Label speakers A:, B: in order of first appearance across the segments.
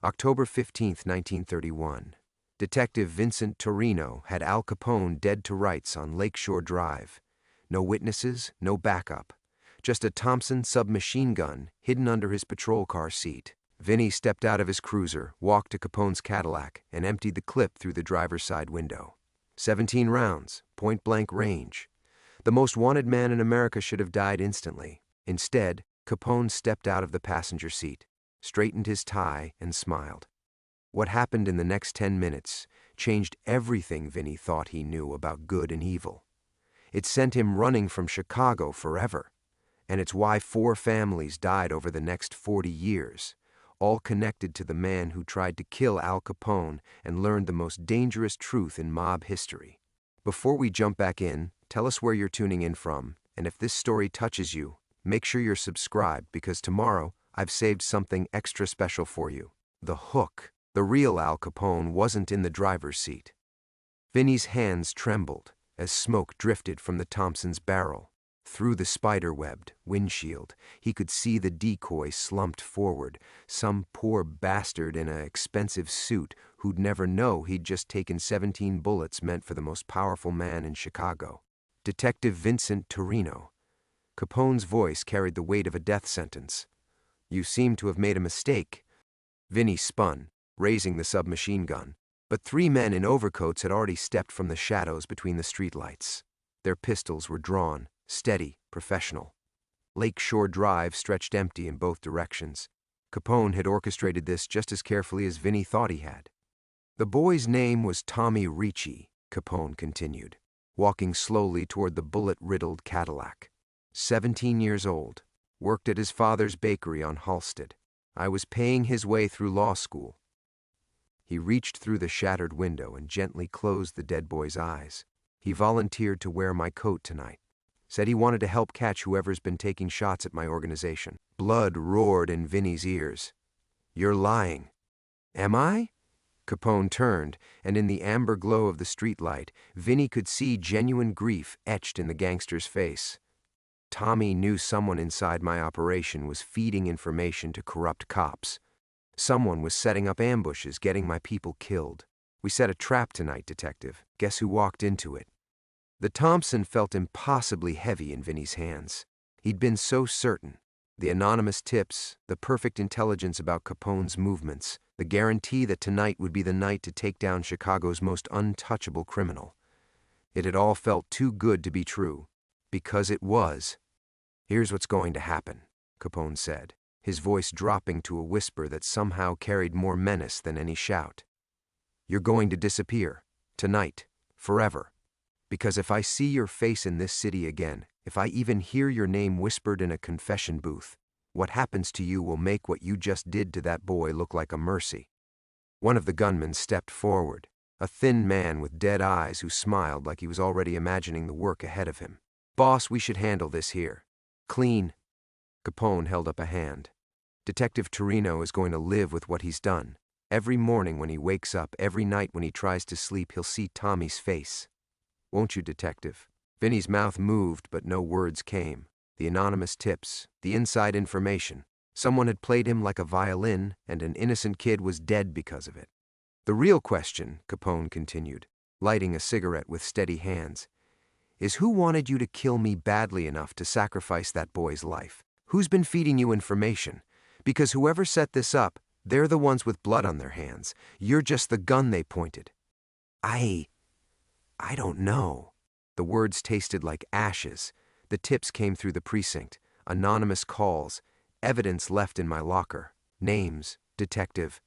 A: October 15, 1931. Detective Vincent Torino had Al Capone dead to rights on Lakeshore Drive. No witnesses, no backup. Just a Thompson submachine gun hidden under his patrol car seat. Vinny stepped out of his cruiser, walked to Capone's Cadillac, and emptied the clip through the driver's side window. 17 rounds, point-blank range. The most wanted man in America should have died instantly. Instead, Capone stepped out of the passenger seat, straightened his tie, and smiled. What happened in the next 10 minutes changed everything Vinny thought he knew about good and evil. It sent him running from Chicago forever, and it's why 4 families died over the next 40 years, all connected to the man who tried to kill Al Capone and learned the most dangerous truth in mob history. Before we jump back in, tell us where you're tuning in from, and if this story touches you, make sure you're subscribed because tomorrow I've saved something extra special for you. The hook. The real Al Capone wasn't in the driver's seat. Vinny's hands trembled as smoke drifted from the Thompson's barrel. Through the spider-webbed windshield, he could see the decoy slumped forward, some poor bastard in an expensive suit who'd never know he'd just taken 17 bullets meant for the most powerful man in Chicago. Detective Vincent Torino. Capone's voice carried the weight of a death sentence. "You seem to have made a mistake." Vinny spun, raising the submachine gun, but 3 men in overcoats had already stepped from the shadows between the streetlights. Their pistols were drawn, steady, professional. Lakeshore Drive stretched empty in both directions. Capone had orchestrated this just as carefully as Vinny thought he had. The boy's name was Tommy Ricci, Capone continued, walking slowly toward the bullet-riddled Cadillac. 17 years old, worked at his father's bakery on Halsted. I was paying his way through law school. He reached through the shattered window and gently closed the dead boy's eyes. He volunteered to wear my coat tonight. Said he wanted to help catch whoever's been taking shots at my organization. Blood roared in Vinny's ears. "You're lying." "Am I?" Capone turned, and in the amber glow of the streetlight, Vinny could see genuine grief etched in the gangster's face. Tommy knew someone inside my operation was feeding information to corrupt cops. Someone was setting up ambushes, getting my people killed. We set a trap tonight, Detective. Guess who walked into it? The Thompson felt impossibly heavy in Vinny's hands. He'd been so certain. The anonymous tips, the perfect intelligence about Capone's movements, the guarantee that tonight would be the night to take down Chicago's most untouchable criminal. It had all felt too good to be true. Because it was. "Here's what's going to happen," Capone said, his voice dropping to a whisper that somehow carried more menace than any shout. "You're going to disappear. Tonight. Forever. Because if I see your face in this city again, if I even hear your name whispered in a confession booth, what happens to you will make what you just did to that boy look like a mercy." One of the gunmen stepped forward, a thin man with dead eyes who smiled like he was already imagining the work ahead of him. "Boss, we should handle this here. Clean." Capone held up a hand. "Detective Torino is going to live with what he's done. Every morning when he wakes up, every night when he tries to sleep, he'll see Tommy's face. Won't you, Detective?" Vinny's mouth moved, but no words came. The anonymous tips, the inside information. Someone had played him like a violin, and an innocent kid was dead because of it. "The real question," Capone continued, lighting a cigarette with steady hands, "is who wanted you to kill me badly enough to sacrifice that boy's life? Who's been feeding you information? Because whoever set this up, they're the ones with blood on their hands. You're just the gun they pointed." I don't know." The words tasted like ashes. The tips came through the precinct. Anonymous calls. Evidence left in my locker. Names. Detective.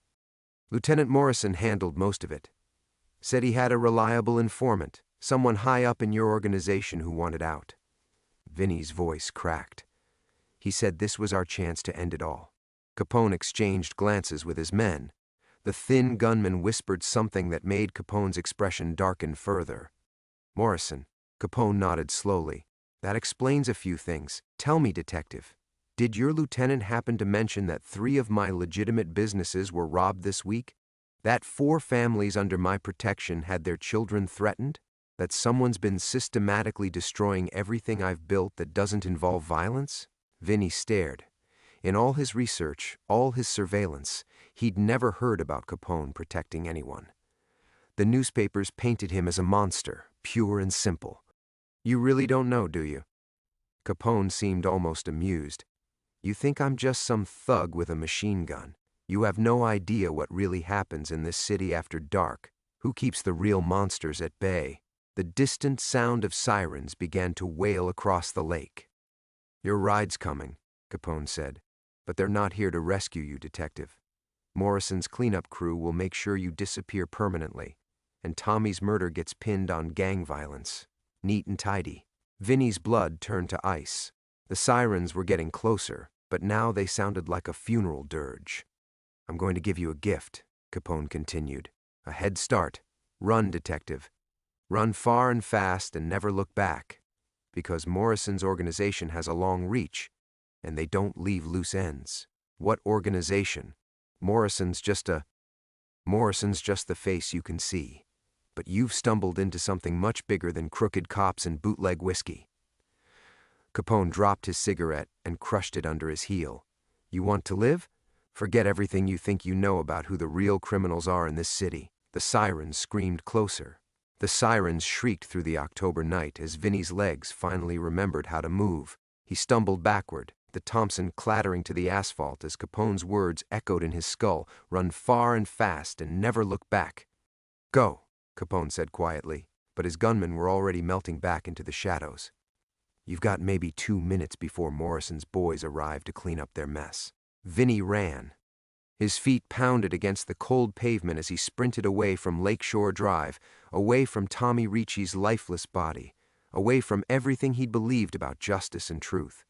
A: Lieutenant Morrison handled most of it. Said he had a reliable informant, someone high up in your organization who wanted out. Vinny's voice cracked. He said this was our chance to end it all. Capone exchanged glances with his men. The thin gunman whispered something that made Capone's expression darken further. "Morrison," Capone nodded slowly. "That explains a few things. Tell me, Detective, did your lieutenant happen to mention that 3 of my legitimate businesses were robbed this week? That 4 families under my protection had their children threatened? That someone's been systematically destroying everything I've built that doesn't involve violence?" Vinny stared. In all his research, all his surveillance, He'd never heard about Capone protecting anyone. The newspapers painted him as a monster, pure and simple. "You really don't know, do you?" Capone seemed almost amused. "You think I'm just some thug with a machine gun. You have no idea what really happens in this city after dark. Who keeps the real monsters at bay?" The distant sound of sirens began to wail across the lake. "Your ride's coming," Capone said, "but they're not here to rescue you, Detective. Morrison's cleanup crew will make sure you disappear permanently, and Tommy's murder gets pinned on gang violence. Neat and tidy." Vinny's blood turned to ice. The sirens were getting closer, but now they sounded like a funeral dirge. "I'm going to give you a gift," Capone continued. "A head start. Run, Detective. Run far and fast and never look back. Because Morrison's organization has a long reach, and they don't leave loose ends." "What organization?" Morrison's just the face you can see. But you've stumbled into something much bigger than crooked cops and bootleg whiskey." Capone dropped his cigarette and crushed it under his heel. "You want to live? Forget everything you think you know about who the real criminals are in this city." The sirens screamed closer. The sirens shrieked through the October night as Vinny's legs finally remembered how to move. He stumbled backward, the Thompson clattering to the asphalt as Capone's words echoed in his skull, "Run far and fast and never look back." "Go," Capone said quietly, but his gunmen were already melting back into the shadows. "You've got maybe 2 minutes before Morrison's boys arrive to clean up their mess." Vinny ran. His feet pounded against the cold pavement as he sprinted away from Lakeshore Drive, away from Tommy Ricci's lifeless body, away from everything he'd believed about justice and truth.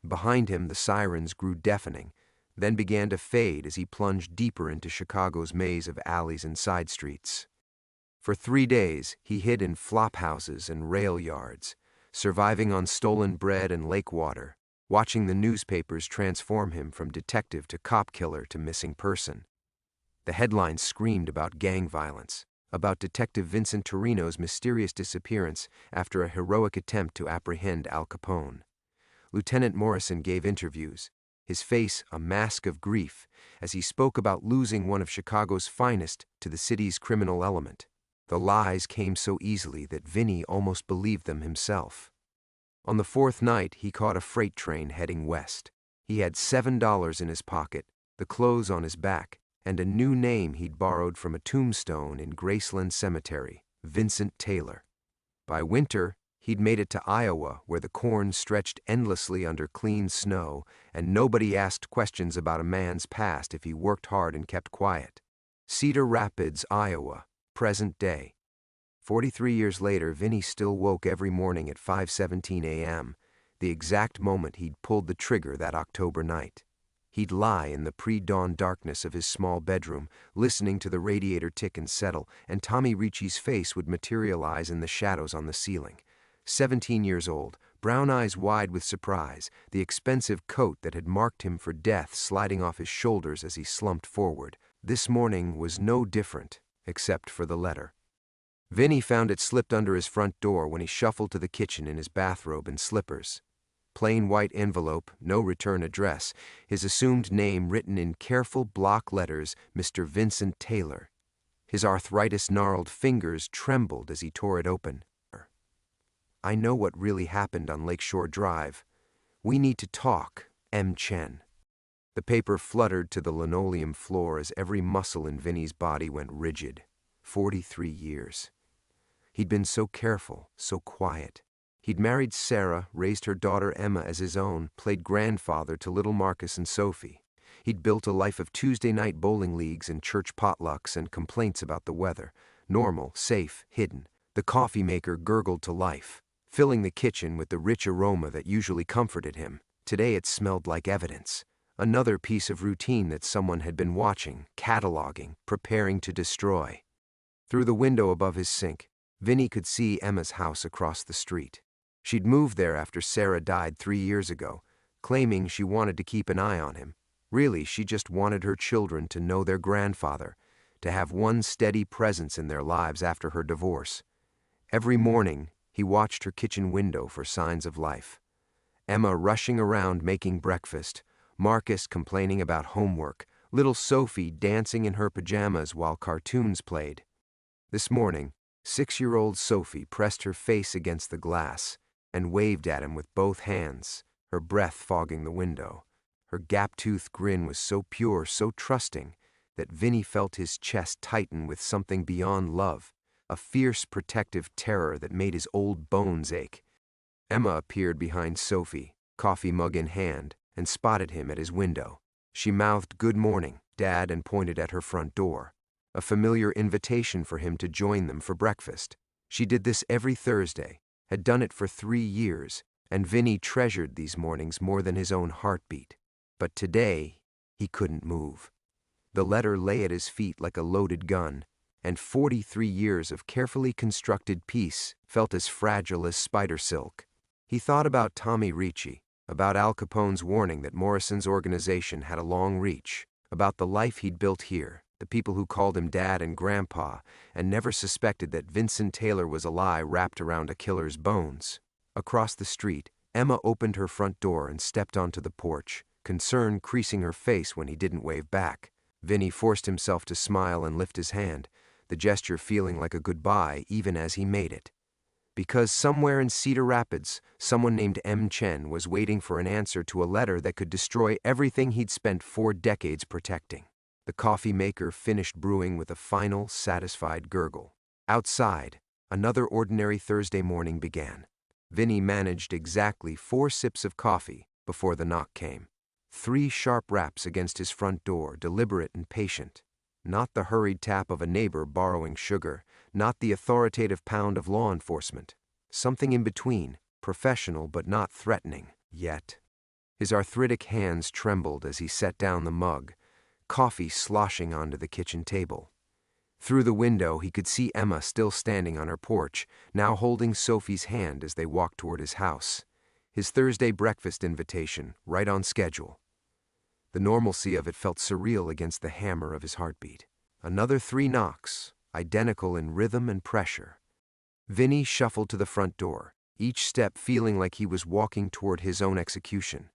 A: Behind him, the sirens grew deafening, then began to fade as he plunged deeper into Chicago's maze of alleys and side streets. For 3 days, he hid in flop houses and rail yards, surviving on stolen bread and lake water, watching the newspapers transform him from detective to cop killer to missing person. The headlines screamed about gang violence, about Detective Vincent Torino's mysterious disappearance after a heroic attempt to apprehend Al Capone. Lieutenant Morrison gave interviews, his face a mask of grief, as he spoke about losing one of Chicago's finest to the city's criminal element. The lies came so easily that Vinny almost believed them himself. On the 4th night, he caught a freight train heading west. He had $7 in his pocket, the clothes on his back, and a new name he'd borrowed from a tombstone in Graceland Cemetery, Vincent Taylor. By winter, he'd made it to Iowa, where the corn stretched endlessly under clean snow, and nobody asked questions about a man's past if he worked hard and kept quiet. Cedar Rapids, Iowa, present day. 43 years later, Vinny still woke every morning at 5:17 a.m., the exact moment he'd pulled the trigger that October night. He'd lie in the pre-dawn darkness of his small bedroom, listening to the radiator tick and settle, and Tommy Ricci's face would materialize in the shadows on the ceiling. 17 years old, brown eyes wide with surprise, the expensive coat that had marked him for death sliding off his shoulders as he slumped forward. This morning was no different, except for the letter. Vinny found it slipped under his front door when he shuffled to the kitchen in his bathrobe and slippers. Plain white envelope, no return address, his assumed name written in careful block letters, Mr. Vincent Taylor. His arthritis-gnarled fingers trembled as he tore it open. "I know what really happened on Lakeshore Drive. We need to talk, M. Chen." The paper fluttered to the linoleum floor as every muscle in Vinny's body went rigid. 43 years. He'd been so careful, so quiet. He'd married Sarah, raised her daughter Emma as his own, played grandfather to little Marcus and Sophie. He'd built a life of Tuesday night bowling leagues and church potlucks and complaints about the weather. Normal, safe, hidden. The coffee maker gurgled to life, filling the kitchen with the rich aroma that usually comforted him. Today it smelled like evidence. Another piece of routine that someone had been watching, cataloging, preparing to destroy. Through the window above his sink, Vinny could see Emma's house across the street. She'd moved there after Sarah died 3 years ago, claiming she wanted to keep an eye on him. Really, she just wanted her children to know their grandfather, to have one steady presence in their lives after her divorce. Every morning, he watched her kitchen window for signs of life. Emma rushing around making breakfast, Marcus complaining about homework, Little Sophie dancing in her pajamas while cartoons played. This morning, 6-year-old Sophie pressed her face against the glass and waved at him with both hands, her breath fogging the window. Her gap-toothed grin was so pure, so trusting, that Vinny felt his chest tighten with something beyond love, a fierce protective terror that made his old bones ache. Emma appeared behind Sophie, coffee mug in hand, and spotted him at his window. She mouthed "Good morning, Dad," and pointed at her front door, a familiar invitation for him to join them for breakfast. She did this every Thursday, had done it for 3 years, and Vinny treasured these mornings more than his own heartbeat. But today, he couldn't move. The letter lay at his feet like a loaded gun, and 43 years of carefully constructed peace felt as fragile as spider silk. He thought about Tommy Ricci, about Al Capone's warning that Morrison's organization had a long reach, about the life he'd built here, the people who called him Dad and Grandpa, and never suspected that Vincent Taylor was a lie wrapped around a killer's bones. Across the street, Emma opened her front door and stepped onto the porch, concern creasing her face when he didn't wave back. Vinny forced himself to smile and lift his hand, the gesture feeling like a goodbye even as he made it. Because somewhere in Cedar Rapids, someone named M. Chen was waiting for an answer to a letter that could destroy everything he'd spent 4 decades protecting. The coffee maker finished brewing with a final, satisfied gurgle. Outside, another ordinary Thursday morning began. Vinny managed exactly 4 sips of coffee before the knock came. 3 sharp raps against his front door, deliberate and patient. Not the hurried tap of a neighbor borrowing sugar, not the authoritative pound of law enforcement. Something in between, professional but not threatening, yet. His arthritic hands trembled as he set down the mug, coffee sloshing onto the kitchen table. Through the window, he could see Emma still standing on her porch, now holding Sophie's hand as they walked toward his house. His Thursday breakfast invitation, right on schedule. The normalcy of it felt surreal against the hammer of his heartbeat. Another 3 knocks, identical in rhythm and pressure. Vinny shuffled to the front door, each step feeling like he was walking toward his own execution.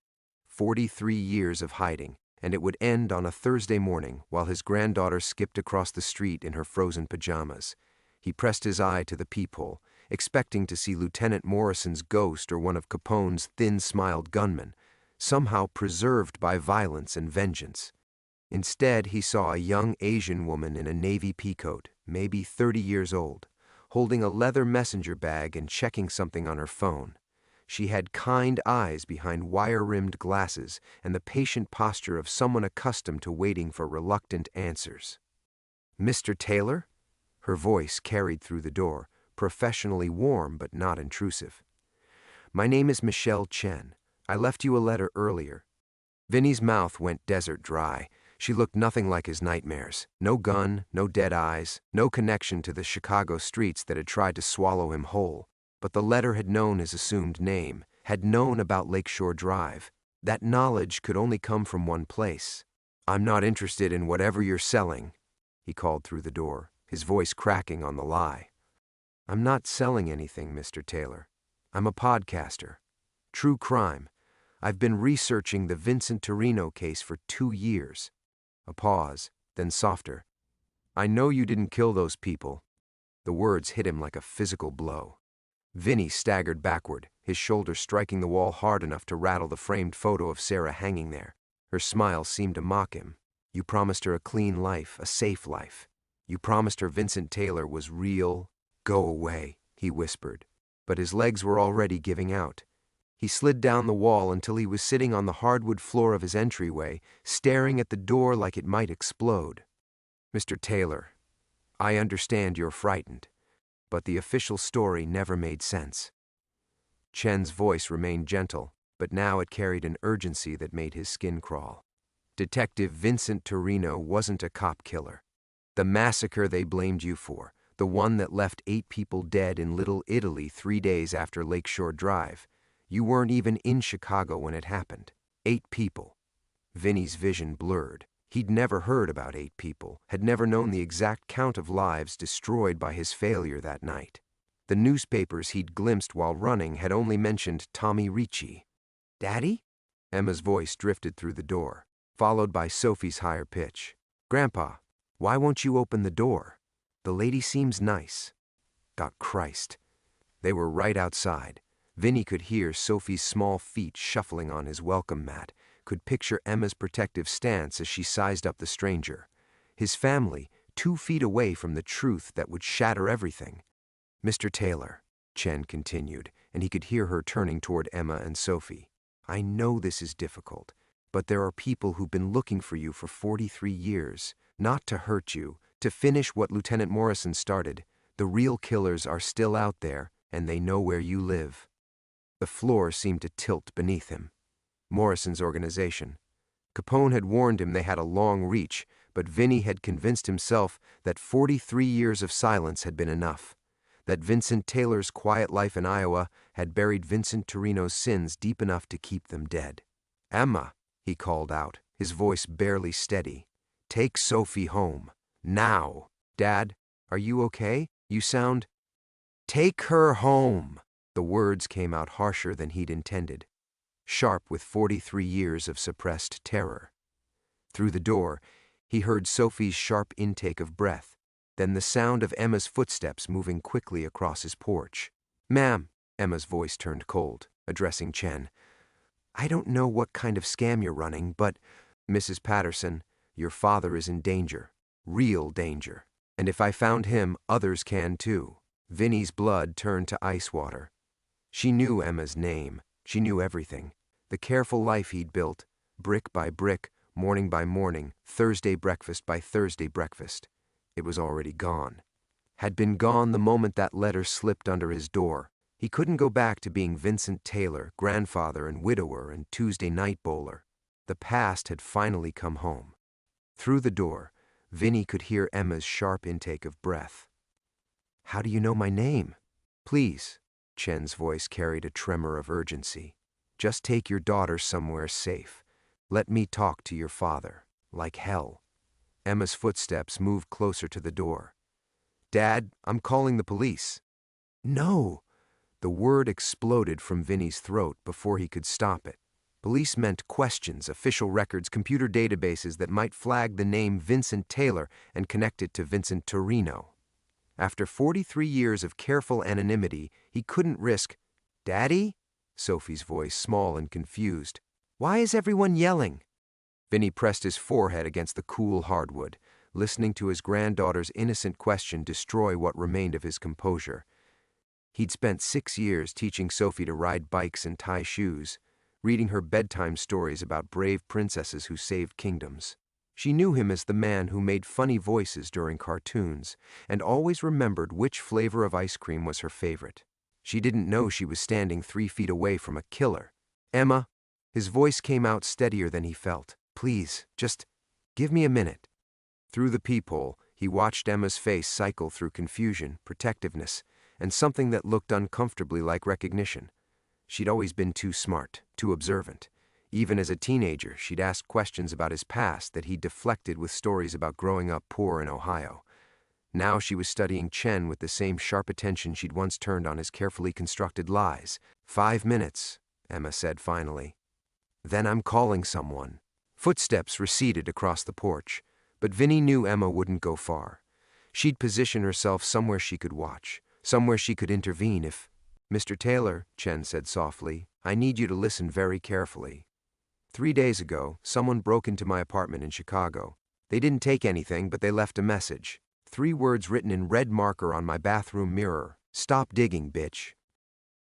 A: 43 years of hiding, and it would end on a Thursday morning while his granddaughter skipped across the street in her frozen pajamas. He pressed his eye to the peephole, expecting to see Lieutenant Morrison's ghost or one of Capone's thin-smiled gunmen, somehow preserved by violence and vengeance. Instead, he saw a young Asian woman in a navy peacoat, maybe 30 years old, holding a leather messenger bag and checking something on her phone. She had kind eyes behind wire-rimmed glasses and the patient posture of someone accustomed to waiting for reluctant answers. "Mr. Taylor?" Her voice carried through the door, professionally warm but not intrusive. "My name is Michelle Chen. I left you a letter earlier." Vinny's mouth went desert dry. She looked nothing like his nightmares. No gun, no dead eyes, no connection to the Chicago streets that had tried to swallow him whole. But the letter had known his assumed name, had known about Lakeshore Drive. That knowledge could only come from one place. "I'm not interested in whatever you're selling," he called through the door, his voice cracking on the lie. "I'm not selling anything, Mr. Taylor. I'm a podcaster. True crime. I've been researching the Vincent Torino case for 2 years. A pause, then softer. "I know you didn't kill those people." The words hit him like a physical blow. Vinny staggered backward, his shoulder striking the wall hard enough to rattle the framed photo of Sarah hanging there. Her smile seemed to mock him. "You promised her a clean life, a safe life. You promised her Vincent Taylor was real." "Go away," he whispered. But his legs were already giving out. He slid down the wall until he was sitting on the hardwood floor of his entryway, staring at the door like it might explode. "Mr. Taylor, I understand you're frightened, but the official story never made sense." Chen's voice remained gentle, but now it carried an urgency that made his skin crawl. Detective Vincent Torino wasn't a cop killer. The massacre they blamed you for, the one that left 8 people dead in Little Italy 3 days after Lakeshore Drive, you weren't even in Chicago when it happened. 8 people. Vinny's vision blurred. He'd never heard about 8 people, had never known the exact count of lives destroyed by his failure that night. The newspapers he'd glimpsed while running had only mentioned Tommy Ricci. "Daddy?" Emma's voice drifted through the door. followed by Sophie's higher pitch. "Grandpa, why won't you open the door? The lady seems nice." "God Christ." They were right outside. Vinny could hear Sophie's small feet shuffling on his welcome mat, could picture Emma's protective stance as she sized up the stranger. His family, 2 feet away from the truth that would shatter everything. "Mr. Taylor," Chen continued, and he could hear her turning toward Emma and Sophie. "I know this is difficult, but there are people who've been looking for you for 43 years, not to hurt you, to finish what Lieutenant Morrison started. The real killers are still out there, and they know where you live." The floor seemed to tilt beneath him. Morrison's organization. Capone had warned him they had a long reach, but Vinny had convinced himself that 43 years of silence had been enough, that Vincent Taylor's quiet life in Iowa had buried Vincent Torino's sins deep enough to keep them dead. "Emma," he called out, his voice barely steady. "Take Sophie home. Now." "Dad, are you okay? You sound—" "Take her home." The words came out harsher than he'd intended, sharp with 43 years of suppressed terror. Through the door, he heard Sophie's sharp intake of breath, then the sound of Emma's footsteps moving quickly across his porch. "Ma'am," Emma's voice turned cold, addressing Chen. "I don't know what kind of scam you're running, but, Mrs. Patterson, your father is in danger, real danger. And if I found him, others can too." Vinny's blood turned to ice water. She knew Emma's name. She knew everything. The careful life he'd built, brick by brick, morning by morning, Thursday breakfast by Thursday breakfast. It was already gone. Had been gone the moment that letter slipped under his door. He couldn't go back to being Vincent Taylor, grandfather and widower and Tuesday night bowler. The past had finally come home. Through the door, Vinny could hear Emma's sharp intake of breath. "How do you know my name?" "Please," Chen's voice carried a tremor of urgency. "Just take your daughter somewhere safe. Let me talk to your father. Like hell." Emma's footsteps moved closer to the door. "Dad, I'm calling the police." "No!" The word exploded from Vinny's throat before he could stop it. Police meant questions, official records, computer databases that might flag the name Vincent Taylor and connect it to Vincent Torino. After 43 years of careful anonymity, he couldn't risk— "Daddy?" Sophie's voice, small and confused. "Why is everyone yelling?" Vinny pressed his forehead against the cool hardwood, listening to his granddaughter's innocent question destroy what remained of his composure. He'd spent 6 years teaching Sophie to ride bikes and tie shoes, reading her bedtime stories about brave princesses who saved kingdoms. She knew him as the man who made funny voices during cartoons and always remembered which flavor of ice cream was her favorite. She didn't know she was standing 3 feet away from a killer. "Emma," his voice came out steadier than he felt. "Please, just give me a minute." Through the peephole, he watched Emma's face cycle through confusion, protectiveness, and something that looked uncomfortably like recognition. She'd always been too smart, too observant. Even as a teenager, she'd asked questions about his past that he'd deflected with stories about growing up poor in Ohio. Now she was studying Chen with the same sharp attention she'd once turned on his carefully constructed lies. 5 minutes, Emma said finally. "Then I'm calling someone." Footsteps receded across the porch, but Vinny knew Emma wouldn't go far. She'd position herself somewhere she could watch, somewhere she could intervene if— "Mr. Taylor," Chen said softly, "I need you to listen very carefully. 3 days ago, someone broke into my apartment in Chicago. They didn't take anything, but they left a message. 3 words written in red marker on my bathroom mirror. Stop digging, bitch."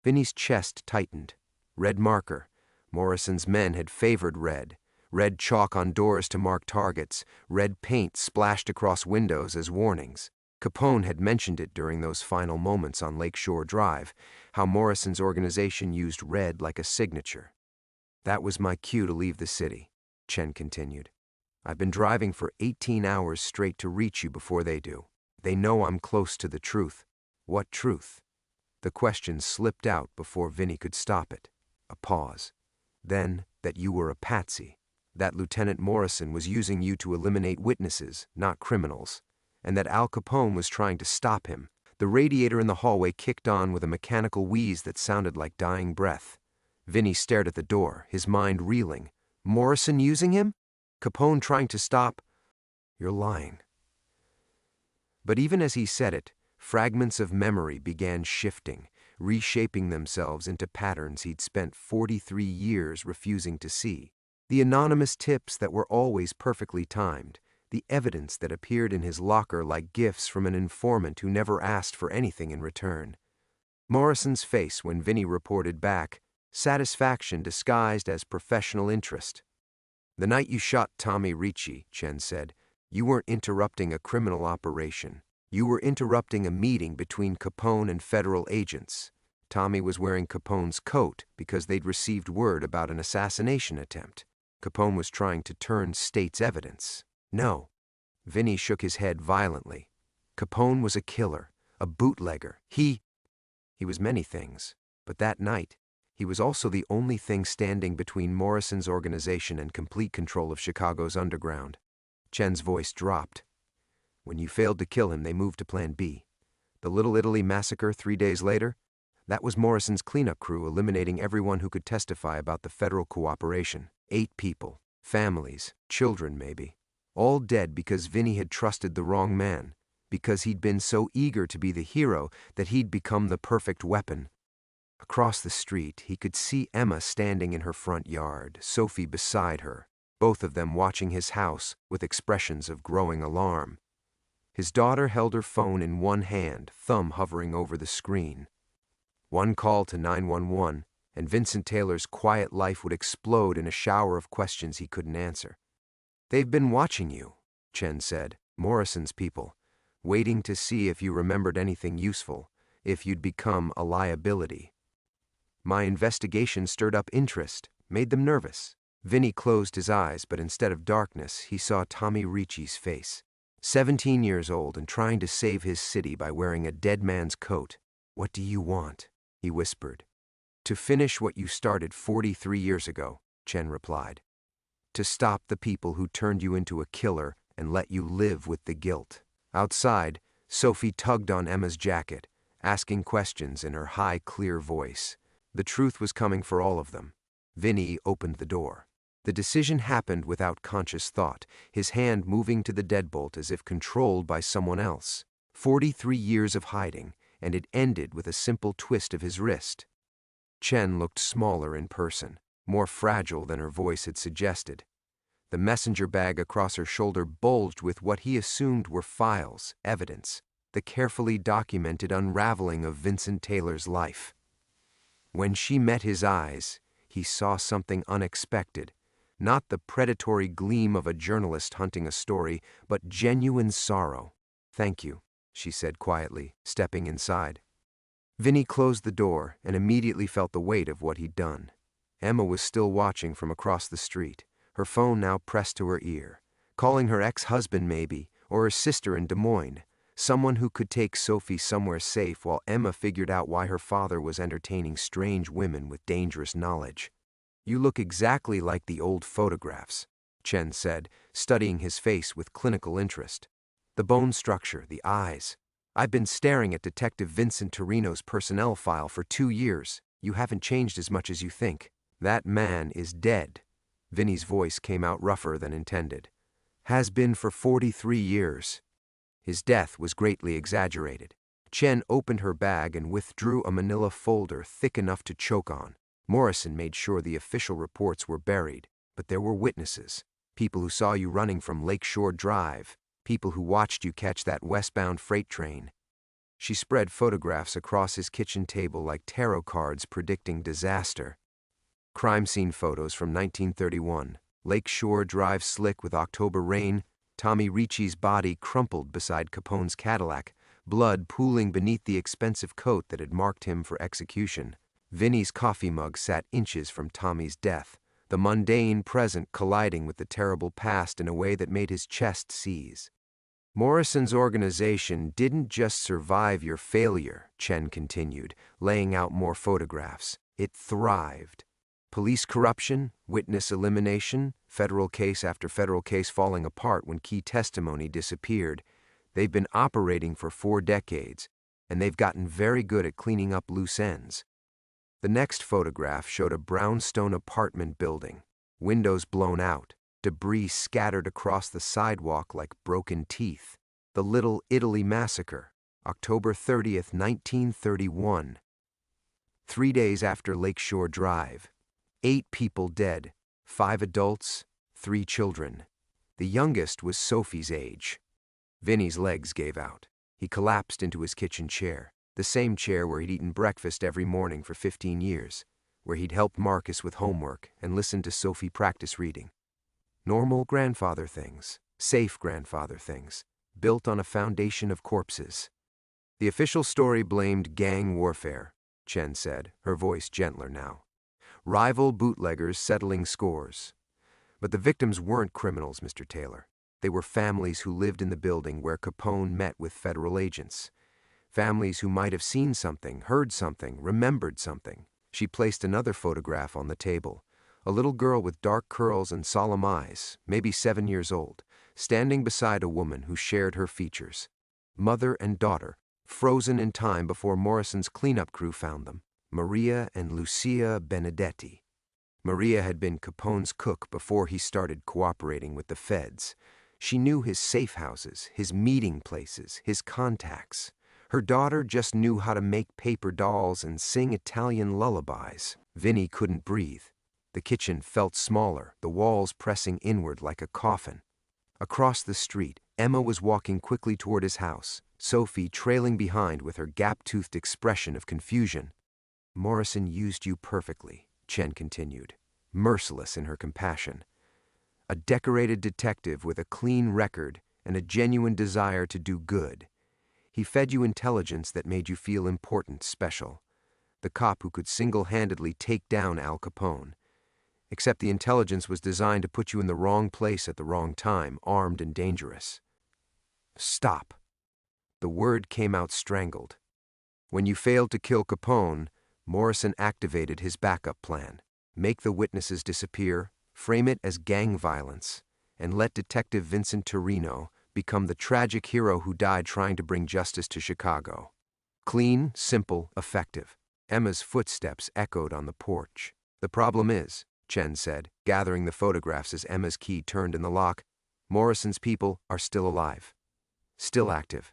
A: Vinny's chest tightened. Red marker. Morrison's men had favored red. Red chalk on doors to mark targets. Red paint splashed across windows as warnings. Capone had mentioned it during those final moments on Lakeshore Drive, how Morrison's organization used red like a signature. "That was my cue to leave the city," Chen continued. "I've been driving for 18 hours straight to reach you before they do. They know I'm close to the truth." "What truth?" The question slipped out before Vinny could stop it. A pause. "Then, that you were a patsy. That Lieutenant Morrison was using you to eliminate witnesses, not criminals. And that Al Capone was trying to stop him." The radiator in the hallway kicked on with a mechanical wheeze that sounded like dying breath. Vinny stared at the door, his mind reeling. Morrison using him? Capone trying to stop? You're lying. But even as he said it, fragments of memory began shifting, reshaping themselves into patterns he'd spent 43 years refusing to see. The anonymous tips that were always perfectly timed, the evidence that appeared in his locker like gifts from an informant who never asked for anything in return. Morrison's face when Vinny reported back, satisfaction disguised as professional interest. The night you shot Tommy Ricci, Chen said, you weren't interrupting a criminal operation. You were interrupting a meeting between Capone and federal agents. Tommy was wearing Capone's coat because they'd received word about an assassination attempt. Capone was trying to turn state's evidence. No. Vinny shook his head violently. Capone was a killer, a bootlegger. He was many things, but that night, he was also the only thing standing between Morrison's organization and complete control of Chicago's underground. Chen's voice dropped. When you failed to kill him, they moved to Plan B. The Little Italy massacre 3 days later? That was Morrison's cleanup crew eliminating everyone who could testify about the federal cooperation. 8 people, families, children maybe, all dead because Vinny had trusted the wrong man, because he'd been so eager to be the hero that he'd become the perfect weapon. Across the street, he could see Emma standing in her front yard, Sophie beside her, both of them watching his house with expressions of growing alarm. His daughter held her phone in one hand, thumb hovering over the screen. One call to 911, and Vincent Taylor's quiet life would explode in a shower of questions he couldn't answer. They've been watching you, Chen said, Morrison's people, waiting to see if you remembered anything useful, if you'd become a liability. My investigation stirred up interest, made them nervous. Vinny closed his eyes, but instead of darkness, he saw Tommy Ricci's face. 17 years old and trying to save his city by wearing a dead man's coat. What do you want? He whispered. To finish what you started 43 years ago, Chen replied. To stop the people who turned you into a killer and let you live with the guilt. Outside, Sophie tugged on Emma's jacket, asking questions in her high, clear voice. The truth was coming for all of them. Vinny opened the door. The decision happened without conscious thought, his hand moving to the deadbolt as if controlled by someone else. 43 years of hiding, and it ended with a simple twist of his wrist. Chen looked smaller in person, more fragile than her voice had suggested. The messenger bag across her shoulder bulged with what he assumed were files, evidence, the carefully documented unraveling of Vincent Taylor's life. When she met his eyes, he saw something unexpected. Not the predatory gleam of a journalist hunting a story, but genuine sorrow. Thank you, she said quietly, stepping inside. Vinny closed the door and immediately felt the weight of what he'd done. Emma was still watching from across the street, her phone now pressed to her ear, calling her ex-husband maybe, or her sister in Des Moines, someone who could take Sophie somewhere safe while Emma figured out why her father was entertaining strange women with dangerous knowledge. You look exactly like the old photographs, Chen said, studying his face with clinical interest. The bone structure, the eyes. I've been staring at Detective Vincent Torino's personnel file for 2 years. You haven't changed as much as you think. That man is dead. Vinny's voice came out rougher than intended. Has been for 43 years. His death was greatly exaggerated. Chen opened her bag and withdrew a manila folder thick enough to choke on. Morrison made sure the official reports were buried, but there were witnesses. People who saw you running from Lakeshore Drive. People who watched you catch that westbound freight train. She spread photographs across his kitchen table like tarot cards predicting disaster. Crime scene photos from 1931. Lakeshore Drive slick with October rain. Tommy Ricci's body crumpled beside Capone's Cadillac, blood pooling beneath the expensive coat that had marked him for execution. Vinny's coffee mug sat inches from Tommy's death, the mundane present colliding with the terrible past in a way that made his chest seize. Morrison's organization didn't just survive your failure, Chen continued, laying out more photographs. It thrived. Police corruption, witness elimination, federal case after federal case falling apart when key testimony disappeared. They've been operating for 4 decades, and they've gotten very good at cleaning up loose ends. The next photograph showed a brownstone apartment building, windows blown out, Debris scattered across the sidewalk like broken teeth. The Little Italy Massacre, October 30th, 1931. 3 days after Lakeshore Drive. 8 people dead, 5 adults, 3 children. The youngest was Sophie's age. Vinny's legs gave out. He collapsed into his kitchen chair, the same chair where he'd eaten breakfast every morning for 15 years, where he'd helped Marcus with homework and listened to Sophie practice reading. Normal grandfather things, safe grandfather things, built on a foundation of corpses. The official story blamed gang warfare, Chen said, her voice gentler now. Rival bootleggers settling scores. But the victims weren't criminals, Mr. Taylor. They were families who lived in the building where Capone met with federal agents. Families who might have seen something, heard something, remembered something. She placed another photograph on the table. A little girl with dark curls and solemn eyes, maybe 7 years old, standing beside a woman who shared her features. Mother and daughter, frozen in time before Morrison's cleanup crew found them. Maria and Lucia Benedetti. Maria had been Capone's cook before he started cooperating with the feds. She knew his safe houses, his meeting places, his contacts. Her daughter just knew how to make paper dolls and sing Italian lullabies. Vinny couldn't breathe. The kitchen felt smaller, the walls pressing inward like a coffin. Across the street, Emma was walking quickly toward his house, Sophie trailing behind with her gap-toothed expression of confusion. Morrison used you perfectly, Chen continued, merciless in her compassion. A decorated detective with a clean record and a genuine desire to do good. He fed you intelligence that made you feel important, special. The cop who could single-handedly take down Al Capone. Except the intelligence was designed to put you in the wrong place at the wrong time, armed and dangerous. Stop. The word came out strangled. When you failed to kill Capone, Morrison activated his backup plan. Make the witnesses disappear, frame it as gang violence, and let Detective Vincent Torino become the tragic hero who died trying to bring justice to Chicago. Clean, simple, effective. Emma's footsteps echoed on the porch. The problem is, Chen said, gathering the photographs as Emma's key turned in the lock, Morrison's people are still alive. Still active.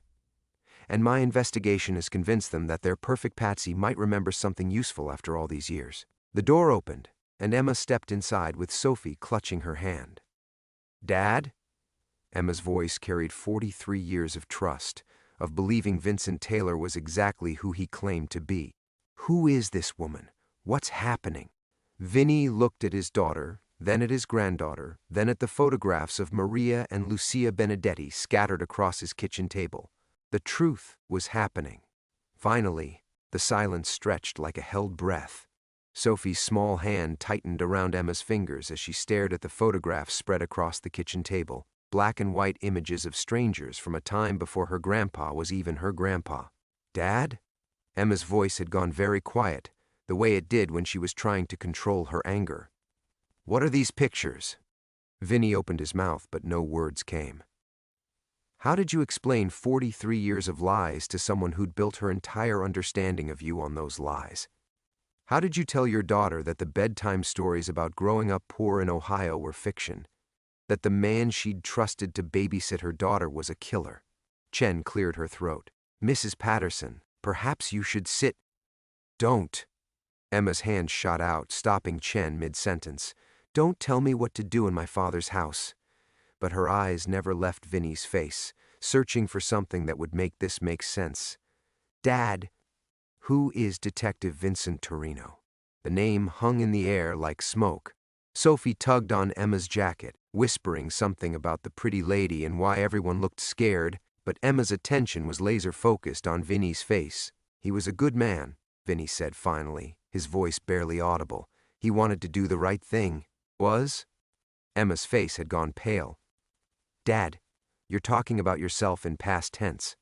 A: And my investigation has convinced them that their perfect patsy might remember something useful after all these years. The door opened, and Emma stepped inside with Sophie clutching her hand. Dad? Emma's voice carried 43 years of trust, of believing Vincent Taylor was exactly who he claimed to be. Who is this woman? What's happening? Vinny looked at his daughter, then at his granddaughter, then at the photographs of Maria and Lucia Benedetti scattered across his kitchen table. The truth was happening. Finally, the silence stretched like a held breath. Sophie's small hand tightened around Emma's fingers as she stared at the photographs spread across the kitchen table, black and white images of strangers from a time before her grandpa was even her grandpa. Dad? Emma's voice had gone very quiet, the way it did when she was trying to control her anger. What are these pictures? Vinny opened his mouth, but no words came. How did you explain 43 years of lies to someone who'd built her entire understanding of you on those lies? How did you tell your daughter that the bedtime stories about growing up poor in Ohio were fiction? That the man she'd trusted to babysit her daughter was a killer? Chen cleared her throat. Mrs. Patterson, perhaps you should sit. Don't. Emma's hand shot out, stopping Chen mid-sentence. Don't tell me what to do in my father's house. But her eyes never left Vinny's face, searching for something that would make this make sense. Dad, who is Detective Vincent Torino? The name hung in the air like smoke. Sophie tugged on Emma's jacket, whispering something about the pretty lady and why everyone looked scared, but Emma's attention was laser-focused on Vinny's face. He was a good man, Vinny said finally, his voice barely audible. He wanted to do the right thing. Was? Emma's face had gone pale. Dad, you're talking about yourself in past tense.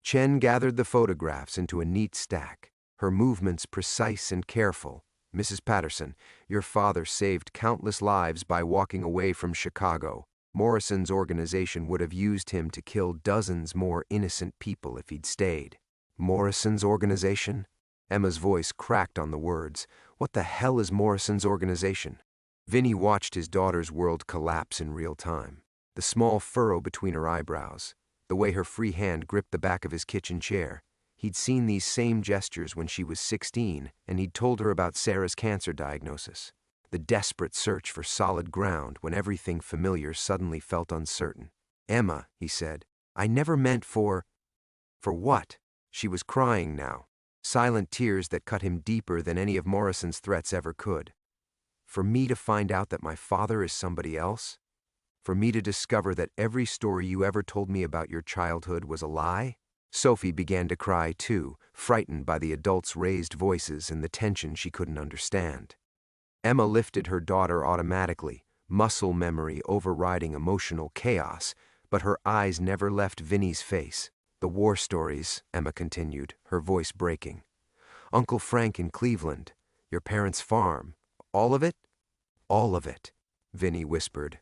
A: Chen gathered the photographs into a neat stack, her movements precise and careful. Mrs. Patterson, your father saved countless lives by walking away from Chicago. Morrison's organization would have used him to kill dozens more innocent people if he'd stayed. Morrison's organization? Emma's voice cracked on the words. What the hell is Morrison's organization? Vinny watched his daughter's world collapse in real time. The small furrow between her eyebrows, the way her free hand gripped the back of his kitchen chair. He'd seen these same gestures when she was 16, and he'd told her about Sarah's cancer diagnosis. The desperate search for solid ground when everything familiar suddenly felt uncertain. "Emma," he said, "I never meant for what?" She was crying now, silent tears that cut him deeper than any of Morrison's threats ever could. "For me to find out that my father is somebody else? For me to discover that every story you ever told me about your childhood was a lie?" Sophie began to cry too, frightened by the adults' raised voices and the tension she couldn't understand. Emma lifted her daughter automatically, muscle memory overriding emotional chaos, but her eyes never left Vinny's face. "The war stories," Emma continued, her voice breaking. "Uncle Frank in Cleveland, your parents' farm, all of it?" "All of it," Vinny whispered.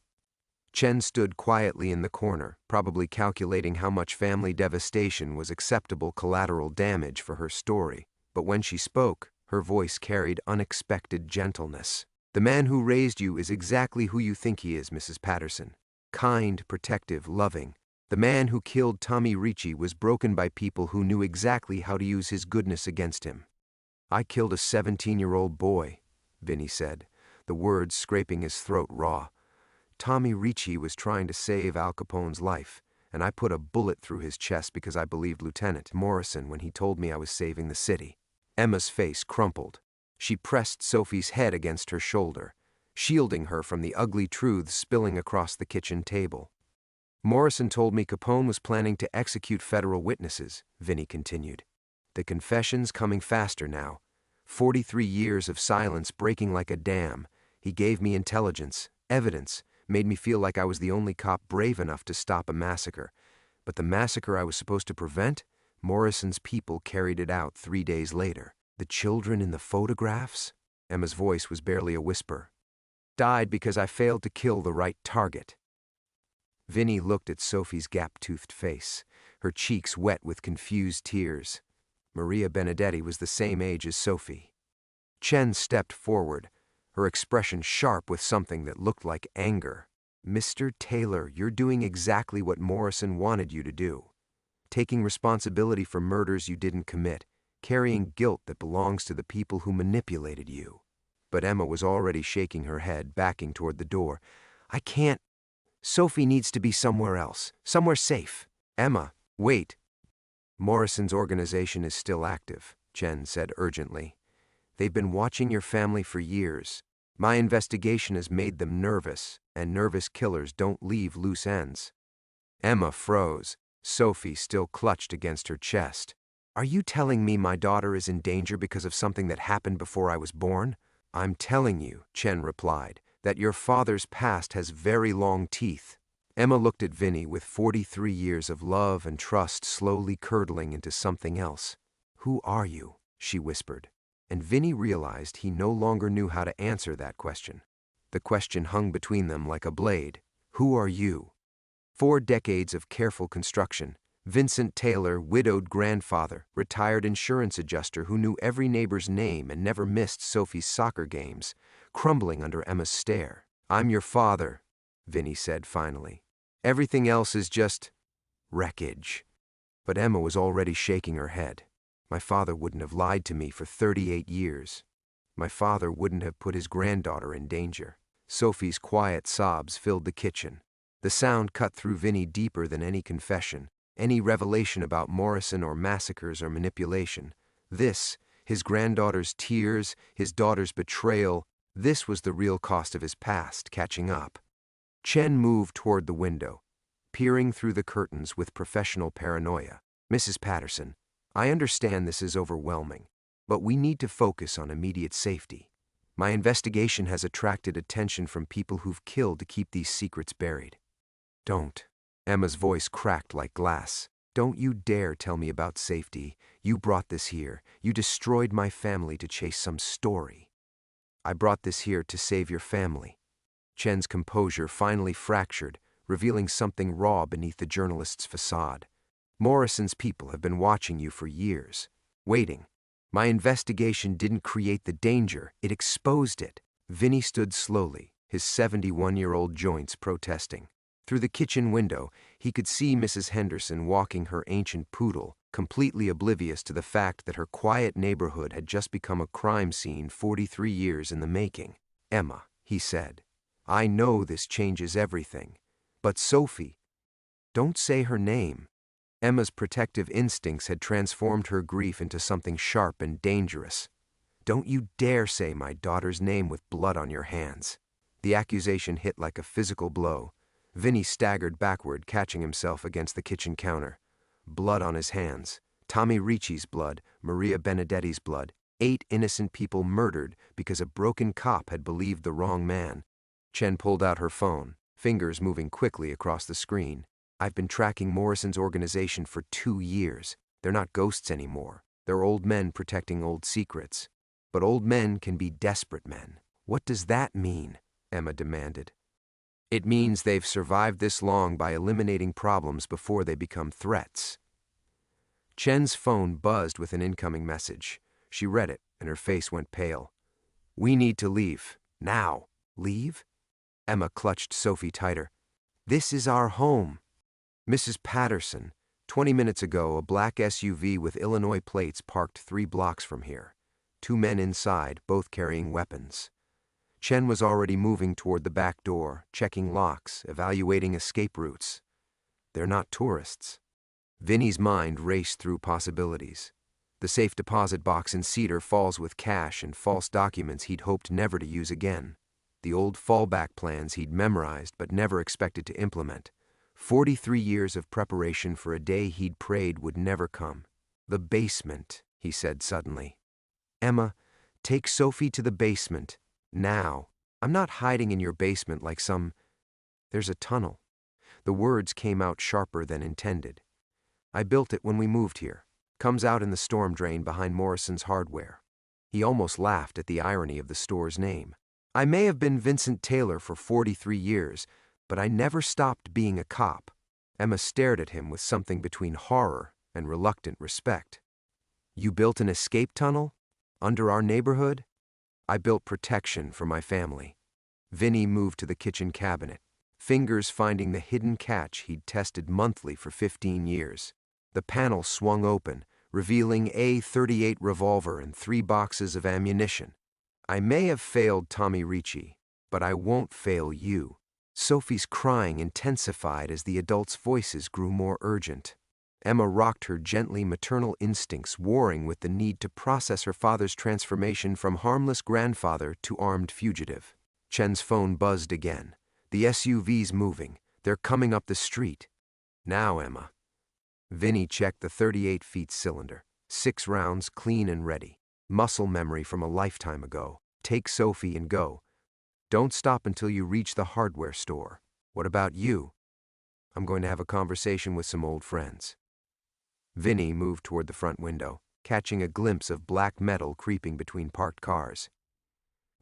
A: Chen stood quietly in the corner, probably calculating how much family devastation was acceptable collateral damage for her story. But when she spoke, her voice carried unexpected gentleness. "The man who raised you is exactly who you think he is, Mrs. Patterson. Kind, protective, loving. The man who killed Tommy Ricci was broken by people who knew exactly how to use his goodness against him." "I killed a 17-year-old boy," Vinny said, the words scraping his throat raw. "Tommy Ricci was trying to save Al Capone's life, and I put a bullet through his chest because I believed Lieutenant Morrison when he told me I was saving the city." Emma's face crumpled. She pressed Sophie's head against her shoulder, shielding her from the ugly truths spilling across the kitchen table. "Morrison told me Capone was planning to execute federal witnesses," Vinny continued. "The confessions coming faster now. 43 years of silence breaking like a dam. He gave me intelligence, evidence, made me feel like I was the only cop brave enough to stop a massacre. But the massacre I was supposed to prevent, Morrison's people carried it out 3 days later. The children in the photographs," Emma's voice was barely a whisper, "died because I failed to kill the right target." Vinny looked at Sophie's gap-toothed face, her cheeks wet with confused tears. Maria Benedetti was the same age as Sophie. Chen stepped forward, her expression sharp with something that looked like anger. "Mr. Taylor, you're doing exactly what Morrison wanted you to do. Taking responsibility for murders you didn't commit, carrying guilt that belongs to the people who manipulated you." But Emma was already shaking her head, backing toward the door. "I can't. Sophie needs to be somewhere else, somewhere safe." "Emma, wait." "Morrison's organization is still active," Chen said urgently. "They've been watching your family for years. My investigation has made them nervous, and nervous killers don't leave loose ends." Emma froze. Sophie still clutched against her chest. "Are you telling me my daughter is in danger because of something that happened before I was born?" "I'm telling you," Chen replied, "that your father's past has very long teeth." Emma looked at Vinny with 43 years of love and trust slowly curdling into something else. "Who are you?" she whispered. And Vinny realized he no longer knew how to answer that question. The question hung between them like a blade. "Who are you?" 4 decades of careful construction. Vincent Taylor, widowed grandfather, retired insurance adjuster who knew every neighbor's name and never missed Sophie's soccer games, crumbling under Emma's stare. "I'm your father," Vinny said finally. "Everything else is just wreckage." But Emma was already shaking her head. "My father wouldn't have lied to me for 38 years. My father wouldn't have put his granddaughter in danger." Sophie's quiet sobs filled the kitchen. The sound cut through Vinny deeper than any confession, any revelation about Morrison or massacres or manipulation. This, his granddaughter's tears, his daughter's betrayal, this was the real cost of his past catching up. Chen moved toward the window, peering through the curtains with professional paranoia. "Mrs. Patterson, I understand this is overwhelming, but we need to focus on immediate safety. My investigation has attracted attention from people who've killed to keep these secrets buried." "Don't." Emma's voice cracked like glass. "Don't you dare tell me about safety. You brought this here. You destroyed my family to chase some story." "I brought this here to save your family." Chen's composure finally fractured, revealing something raw beneath the journalist's facade. "Morrison's people have been watching you for years, waiting. My investigation didn't create the danger, it exposed it." Vinny stood slowly, his 71-year-old joints protesting. Through the kitchen window, he could see Mrs. Henderson walking her ancient poodle, completely oblivious to the fact that her quiet neighborhood had just become a crime scene 43 years in the making. "Emma," he said, "I know this changes everything. But Sophie, don't say her name." Emma's protective instincts had transformed her grief into something sharp and dangerous. "Don't you dare say my daughter's name with blood on your hands." The accusation hit like a physical blow. Vinny staggered backward, catching himself against the kitchen counter. Blood on his hands. Tommy Ricci's blood, Maria Benedetti's blood. 8 innocent people murdered because a broken cop had believed the wrong man. Chen pulled out her phone, fingers moving quickly across the screen. "I've been tracking Morrison's organization for 2 years. They're not ghosts anymore. They're old men protecting old secrets. But old men can be desperate men." "What does that mean?" Emma demanded. "It means they've survived this long by eliminating problems before they become threats." Chen's phone buzzed with an incoming message. She read it, and her face went pale. "We need to leave. Now." "Leave?" Emma clutched Sophie tighter. "This is our home." "Mrs. Patterson, 20 minutes ago, a black SUV with Illinois plates parked 3 blocks from here. 2 men inside, both carrying weapons." Chen was already moving toward the back door, checking locks, evaluating escape routes. "They're not tourists." Vinny's mind raced through possibilities. The safe deposit box in Cedar Falls with cash and false documents he'd hoped never to use again. The old fallback plans he'd memorized but never expected to implement. 43 years of preparation for a day he'd prayed would never come. "The basement," he said suddenly. "Emma, take Sophie to the basement. Now. I'm not hiding in your basement like some... There's a tunnel." The words came out sharper than intended. "I built it when we moved here. Comes out in the storm drain behind Morrison's Hardware." He almost laughed at the irony of the store's name. "I may have been Vincent Taylor for 43 years, but I never stopped being a cop." Emma stared at him with something between horror and reluctant respect. "You built an escape tunnel? Under our neighborhood?" "I built protection for my family." Vinny moved to the kitchen cabinet, fingers finding the hidden catch he'd tested monthly for 15 years. The panel swung open, revealing a .38 revolver and 3 boxes of ammunition. "I may have failed Tommy Ricci, but I won't fail you." Sophie's crying intensified as the adults' voices grew more urgent. Emma rocked her gently, maternal instincts warring with the need to process her father's transformation from harmless grandfather to armed fugitive. Chen's phone buzzed again. "The SUV's moving. They're coming up the street." "Now, Emma." Vinny checked the 38 feet cylinder. 6 rounds, clean and ready. Muscle memory from a lifetime ago. "Take Sophie and go. Don't stop until you reach the hardware store." "What about you?" "I'm going to have a conversation with some old friends." Vinny moved toward the front window, catching a glimpse of black metal creeping between parked cars.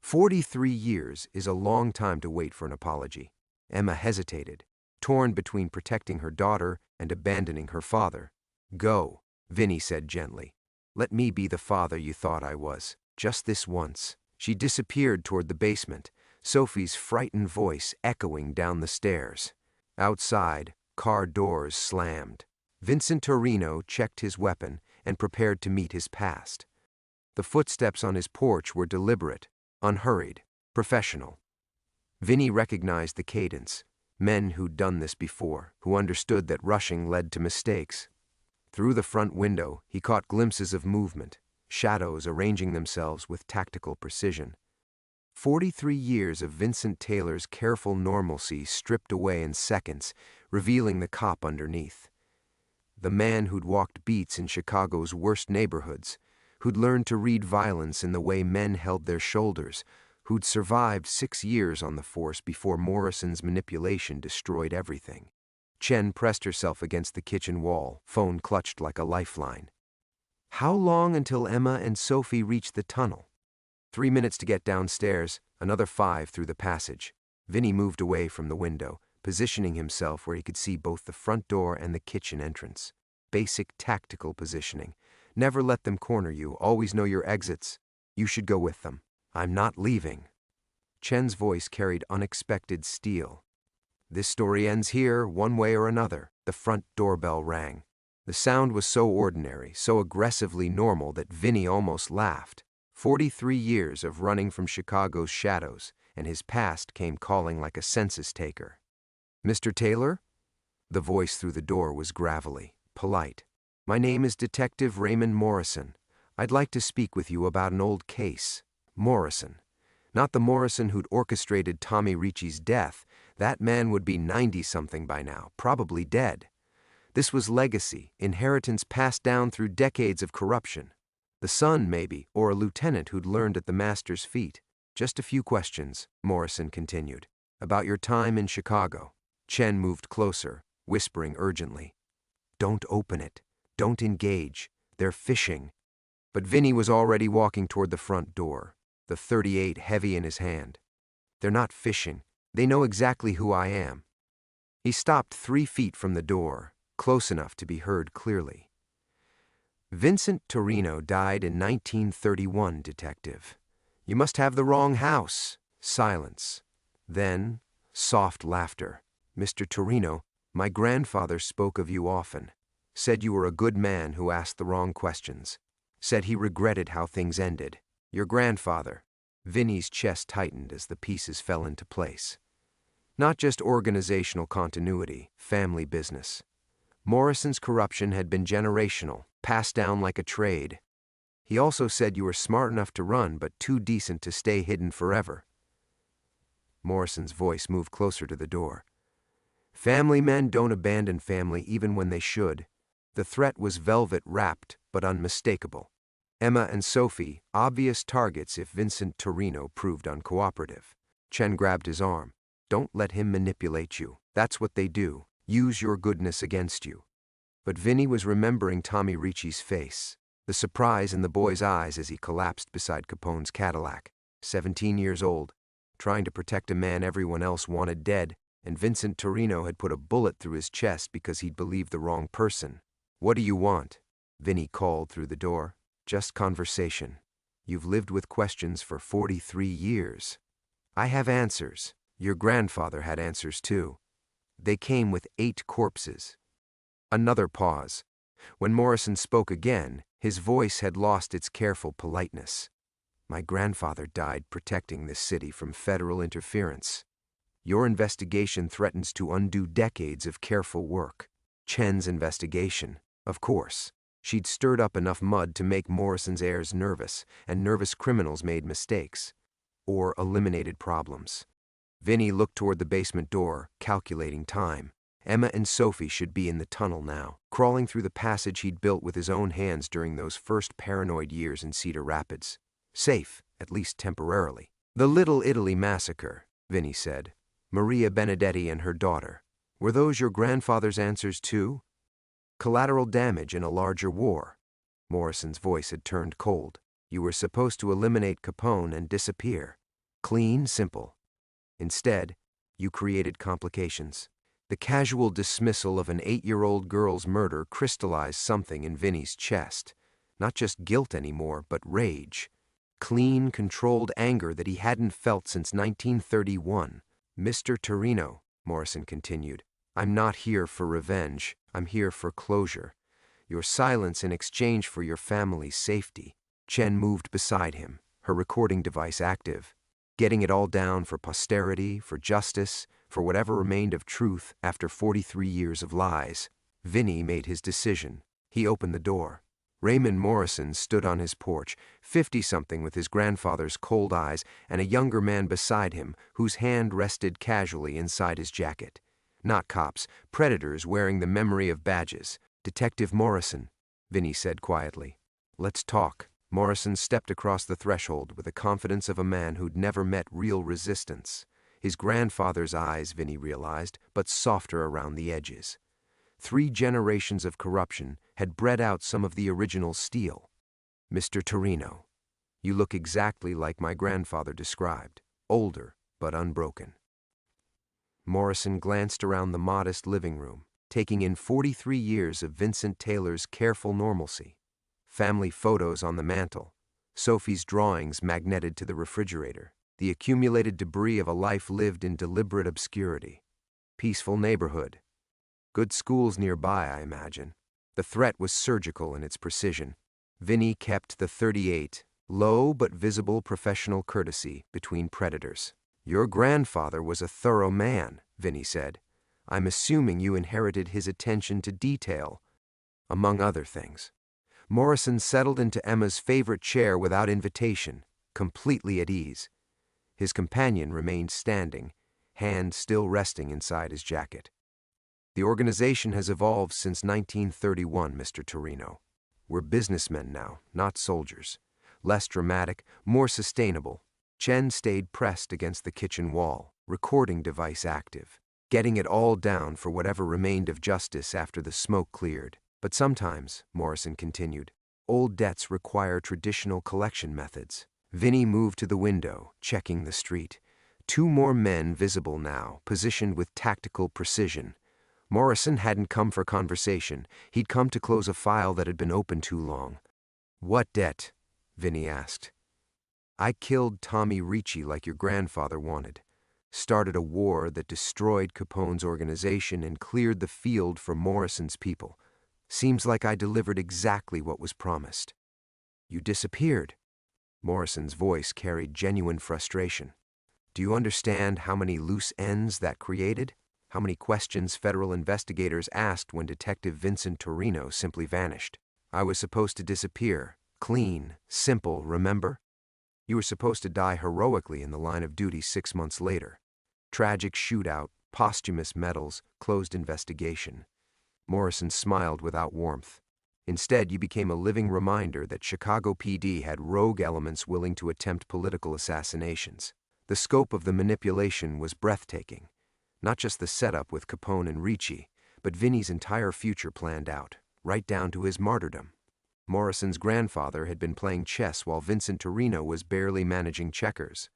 A: 43 years is a long time to wait for an apology. Emma hesitated, torn between protecting her daughter and abandoning her father. "Go," Vinny said gently. "Let me be the father you thought I was, just this once." She disappeared toward the basement, Sophie's frightened voice echoing down the stairs. Outside, car doors slammed. Vincent Torino checked his weapon and prepared to meet his past. The footsteps on his porch were deliberate, unhurried, professional. Vinny recognized the cadence. Men who'd done this before, who understood that rushing led to mistakes. Through the front window, he caught glimpses of movement, shadows arranging themselves with tactical precision. 43 years of Vincent Taylor's careful normalcy stripped away in seconds, revealing the cop underneath. The man who'd walked beats in Chicago's worst neighborhoods, who'd learned to read violence in the way men held their shoulders, who'd survived 6 years on the force before Morrison's manipulation destroyed everything. Chen pressed herself against the kitchen wall, phone clutched like a lifeline. How long until Emma and Sophie reached the tunnel? 3 minutes to get downstairs, another 5 through the passage. Vinny moved away from the window, positioning himself where he could see both the front door and the kitchen entrance. Basic tactical positioning. Never let them corner you, always know your exits. You should go with them. I'm not leaving. Chen's voice carried unexpected steel. This story ends here, one way or another. The front doorbell rang. The sound was so ordinary, so aggressively normal that Vinny almost laughed. 43 years of running from Chicago's shadows, and his past came calling like a census taker. "Mr. Taylor?" The voice through the door was gravelly, polite. "My name is Detective Raymond Morrison. I'd like to speak with you about an old case." Morrison. Not the Morrison who'd orchestrated Tommy Ricci's death. That man would be 90-something by now, probably dead. This was legacy, inheritance passed down through decades of corruption. The son, maybe, or a lieutenant who'd learned at the master's feet. "Just a few questions," Morrison continued, "about your time in Chicago." Chen moved closer, whispering urgently. "Don't open it. Don't engage. They're fishing." But Vinny was already walking toward the front door, the .38 heavy in his hand. "They're not fishing. They know exactly who I am." He stopped 3 feet from the door, close enough to be heard clearly. "Vincent Torino died in 1931, Detective. You must have the wrong house." Silence. Then, soft laughter. "Mr. Torino, my grandfather spoke of you often. Said you were a good man who asked the wrong questions. Said he regretted how things ended. Your grandfather." Vinny's chest tightened as the pieces fell into place. Not just organizational continuity, family business. Morrison's corruption had been generational, passed down like a trade. He also said you were smart enough to run, but too decent to stay hidden forever. Morrison's voice moved closer to the door. "Family men don't abandon family even when they should." The threat was velvet-wrapped, but unmistakable. Emma and Sophie, obvious targets if Vincent Torino proved uncooperative. Chen grabbed his arm. "Don't let him manipulate you. That's what they do. Use your goodness against you." But Vinny was remembering Tommy Ricci's face, the surprise in the boy's eyes as he collapsed beside Capone's Cadillac. 17 years old, trying to protect a man everyone else wanted dead, and Vincent Torino had put a bullet through his chest because he'd believed the wrong person. "What do you want?" Vinny called through the door. "Just conversation. You've lived with questions for 43 years. I have answers. Your grandfather had answers too. They came with 8 corpses." Another pause. When Morrison spoke again, his voice had lost its careful politeness. "My grandfather died protecting this city from federal interference. Your investigation threatens to undo decades of careful work." Chen's investigation, of course. She'd stirred up enough mud to make Morrison's heirs nervous, and nervous criminals made mistakes. Or eliminated problems. Vinny looked toward the basement door, calculating time. Emma and Sophie should be in the tunnel now, crawling through the passage he'd built with his own hands during those first paranoid years in Cedar Rapids. Safe, at least temporarily. "The Little Italy massacre," Vinny said. "Maria Benedetti and her daughter. Were those your grandfather's answers too? Collateral damage in a larger war." Morrison's voice had turned cold. "You were supposed to eliminate Capone and disappear. Clean, simple. Instead, you created complications." The casual dismissal of an 8-year-old girl's murder crystallized something in Vinny's chest. Not just guilt anymore, but rage. Clean, controlled anger that he hadn't felt since 1931. "Mr. Torino," Morrison continued, "I'm not here for revenge. I'm here for closure. Your silence in exchange for your family's safety." Chen moved beside him, her recording device active. Getting it all down for posterity, for justice, for whatever remained of truth after 43 years of lies. Vinny made his decision. He opened the door. Raymond Morrison stood on his porch, 50-something with his grandfather's cold eyes and a younger man beside him whose hand rested casually inside his jacket. Not cops, predators wearing the memory of badges. "Detective Morrison," Vinny said quietly. "Let's talk." Morrison stepped across the threshold with the confidence of a man who'd never met real resistance. His grandfather's eyes, Vinny realized, but softer around the edges. 3 generations of corruption had bred out some of the original steel. "Mr. Torino, you look exactly like my grandfather described, older but unbroken." Morrison glanced around the modest living room, taking in 43 years of Vincent Taylor's careful normalcy. Family photos on the mantel, Sophie's drawings magneted to the refrigerator. the accumulated debris of a life lived in deliberate obscurity. Peaceful neighborhood. Good schools nearby, I imagine. The threat was surgical in its precision. Vinny kept the .38, low but visible professional courtesy between predators. Your grandfather was a thorough man, Vinny said. I'm assuming you inherited his attention to detail, among other things. Morrison settled into Emma's favorite chair without invitation, completely at ease. His companion remained standing, hand still resting inside his jacket. The organization has evolved since 1931, Mr. Torino. We're businessmen now, not soldiers. Less dramatic, more sustainable. Chen stayed pressed against the kitchen wall, recording device active, getting it all down for whatever remained of justice after the smoke cleared. But sometimes, Morrison continued, old debts require traditional collection methods. Vinny moved to the window, checking the street. 2 more men visible now, positioned with tactical precision. Morrison hadn't come for conversation. He'd come to close a file that had been open too long. What debt? Vinny asked. I killed Tommy Ricci like your grandfather wanted. Started a war that destroyed Capone's organization and cleared the field for Morrison's people. Seems like I delivered exactly what was promised. You disappeared. Morrison's voice carried genuine frustration. Do you understand how many loose ends that created? How many questions federal investigators asked when Detective Vincent Torino simply vanished? I was supposed to disappear. Clean, simple, remember? You were supposed to die heroically in the line of duty 6 months later. Tragic shootout, posthumous medals, closed investigation. Morrison smiled without warmth. Instead, you became a living reminder that Chicago PD had rogue elements willing to attempt political assassinations. The scope of the manipulation was breathtaking. Not just the setup with Capone and Ricci, but Vinny's entire future planned out, right down to his martyrdom. Morrison's grandfather had been playing chess while Vincent Torino was barely managing checkers.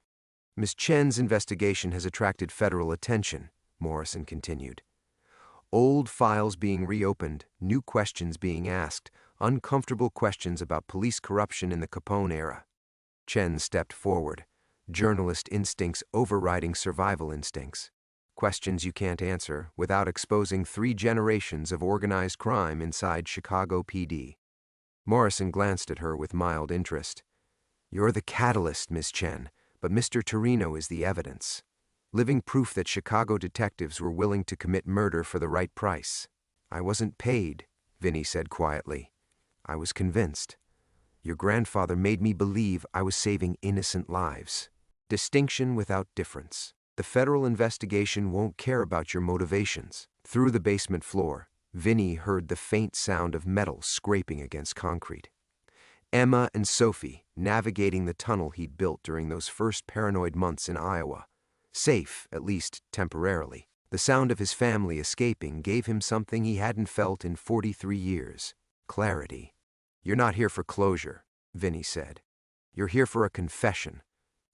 A: Ms. Chen's investigation has attracted federal attention, Morrison continued. Old files being reopened, new questions being asked, uncomfortable questions about police corruption in the Capone era. Chen stepped forward, journalist instincts overriding survival instincts. Questions you can't answer without exposing 3 generations of organized crime inside Chicago PD. Morrison glanced at her with mild interest. You're the catalyst, Miss Chen, but Mr. Torino is the evidence. Living proof that Chicago detectives were willing to commit murder for the right price. I wasn't paid, Vinny said quietly. I was convinced. Your grandfather made me believe I was saving innocent lives. Distinction without difference. The federal investigation won't care about your motivations. Through the basement floor, Vinny heard the faint sound of metal scraping against concrete. Emma and Sophie navigating the tunnel he'd built during those first paranoid months in Iowa. Safe, at least temporarily. The sound of his family escaping gave him something he hadn't felt in 43 years. Clarity. You're not here for closure, Vinny said. You're here for a confession.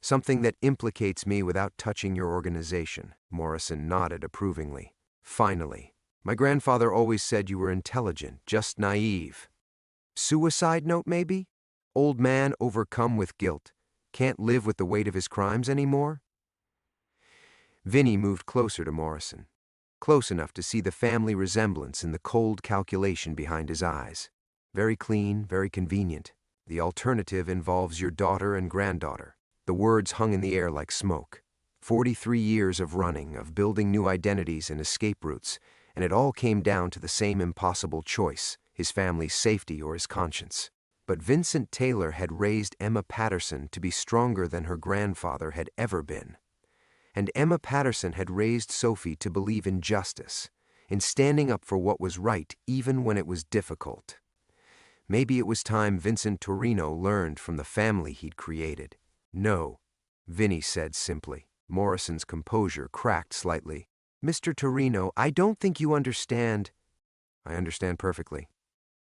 A: Something that implicates me without touching your organization. Morrison nodded approvingly. Finally. My grandfather always said you were intelligent, just naive. Suicide note, maybe? Old man overcome with guilt. Can't live with the weight of his crimes anymore? Vinny moved closer to Morrison. Close enough to see the family resemblance in the cold calculation behind his eyes. Very clean, very convenient. The alternative involves your daughter and granddaughter. The words hung in the air like smoke. 43 years of running, of building new identities and escape routes, and it all came down to the same impossible choice, his family's safety or his conscience. But Vincent Taylor had raised Emma Patterson to be stronger than her grandfather had ever been. And Emma Patterson had raised Sophie to believe in justice, in standing up for what was right even when it was difficult. Maybe it was time Vincent Torino learned from the family he'd created. No, Vinny said simply. Morrison's composure cracked slightly. Mr. Torino, I don't think you understand. I understand perfectly.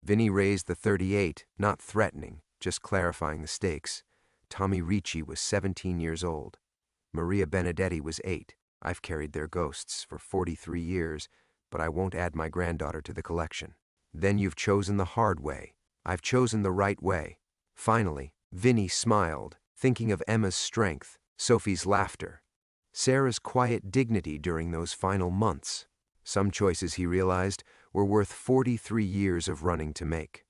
A: Vinny raised the .38, not threatening, just clarifying the stakes. Tommy Ricci was 17 years old. Maria Benedetti was 8. I've carried their ghosts for 43 years, but I won't add my granddaughter to the collection. Then you've chosen the hard way. I've chosen the right way. Finally, Vinny smiled, thinking of Emma's strength, Sophie's laughter. Sarah's quiet dignity during those final months. Some choices, he realized, were worth 43 years of running to make.